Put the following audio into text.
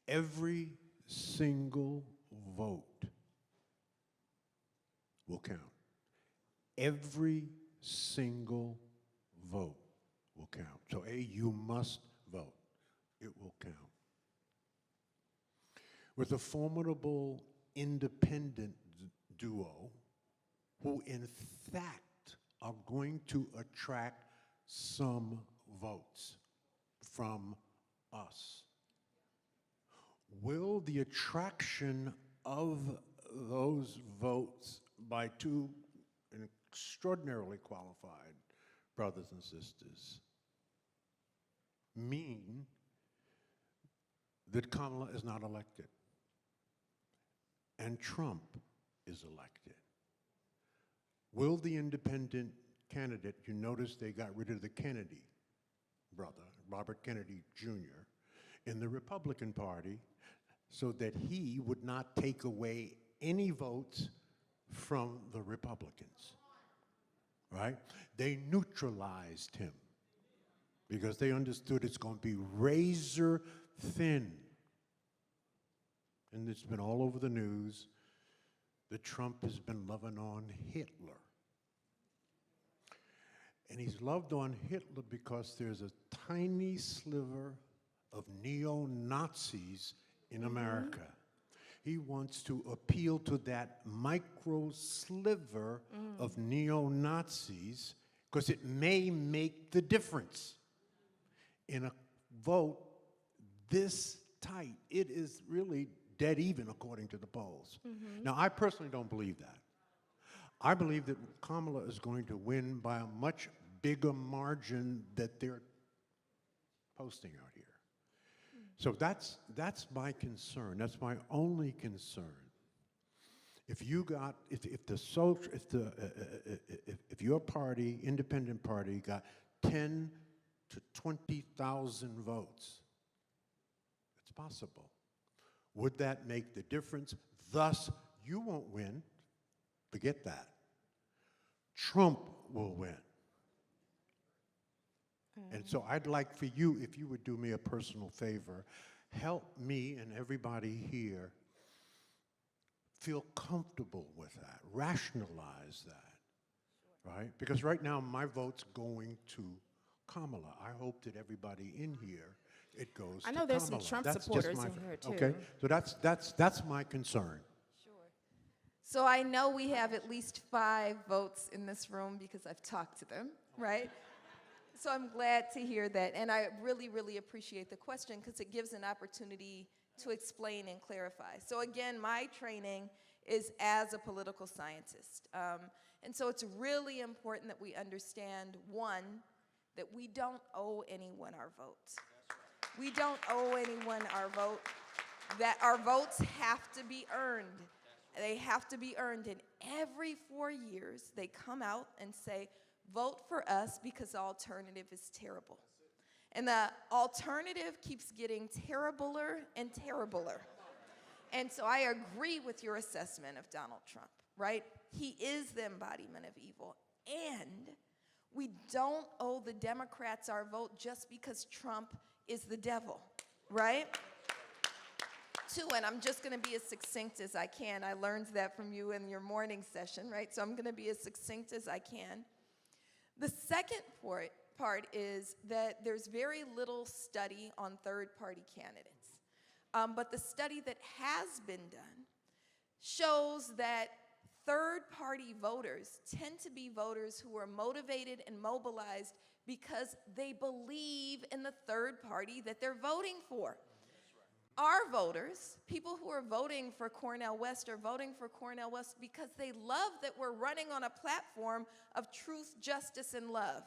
Every single vote will count. Every single vote will count. So A, you must vote. It will count. With a formidable independent duo who in fact are going to attract some votes from us. Will the attraction of those votes by two extraordinarily qualified brothers and sisters mean that Kamala is not elected and Trump is elected? Will the independent candidate, you notice they got rid of the Kennedy brother, Robert Kennedy Jr., in the Republican Party so that he would not take away any votes from the Republicans, right? They neutralized him because they understood it's going to be razor thin. And it's been all over the news that Trump has been loving on Hitler. And he's loved on Hitler because there's a tiny sliver of neo-Nazis in America. He wants to appeal to that micro sliver of neo-Nazis because it may make the difference in a vote this tight. It is really dead even according to the polls. Now, I personally don't believe that. I believe that Kamala is going to win by a much bigger margin that they're posting out here. So that's my concern. That's my only concern. If you got, if your party, independent party, got 10 to 20,000 votes, it's possible. Would that make the difference? Thus, you won't win. Forget that. Trump will win. And so I'd like for you, if you would do me a personal favor, help me and everybody here feel comfortable with that, rationalize that, right? Because right now my vote's going to Kamala. I hope that everybody in here, it goes to Kamala. I know there's some Trump supporters in here too. Okay, so that's my concern. So I know we have at least 5 votes in this room because I've talked to them, right? So I'm glad to hear that. And I really, really appreciate the question because it gives an opportunity to explain and clarify. So again, my training is as a political scientist. And so it's really important that we understand, one, that we don't owe anyone our votes. We don't owe anyone our vote. That our votes have to be earned. They have to be earned, and every 4 years they come out and say, vote for us because the alternative is terrible. And the alternative keeps getting terribler and terribler. And so I agree with your assessment of Donald Trump, right? He is the embodiment of evil. And we don't owe the Democrats our vote just because Trump is the devil, right? Two, and I'm just going to be as succinct as I can. I learned that from you in your morning session, right? So I'm going to be as succinct as I can. The second part is that there's very little study on third-party candidates. But the study that has been done shows that third-party voters tend to be voters who are motivated and mobilized because they believe in the third party that they're voting for. Our voters, people who are voting for Cornel West, are voting for Cornel West because they love that we're running on a platform of truth, justice, and love.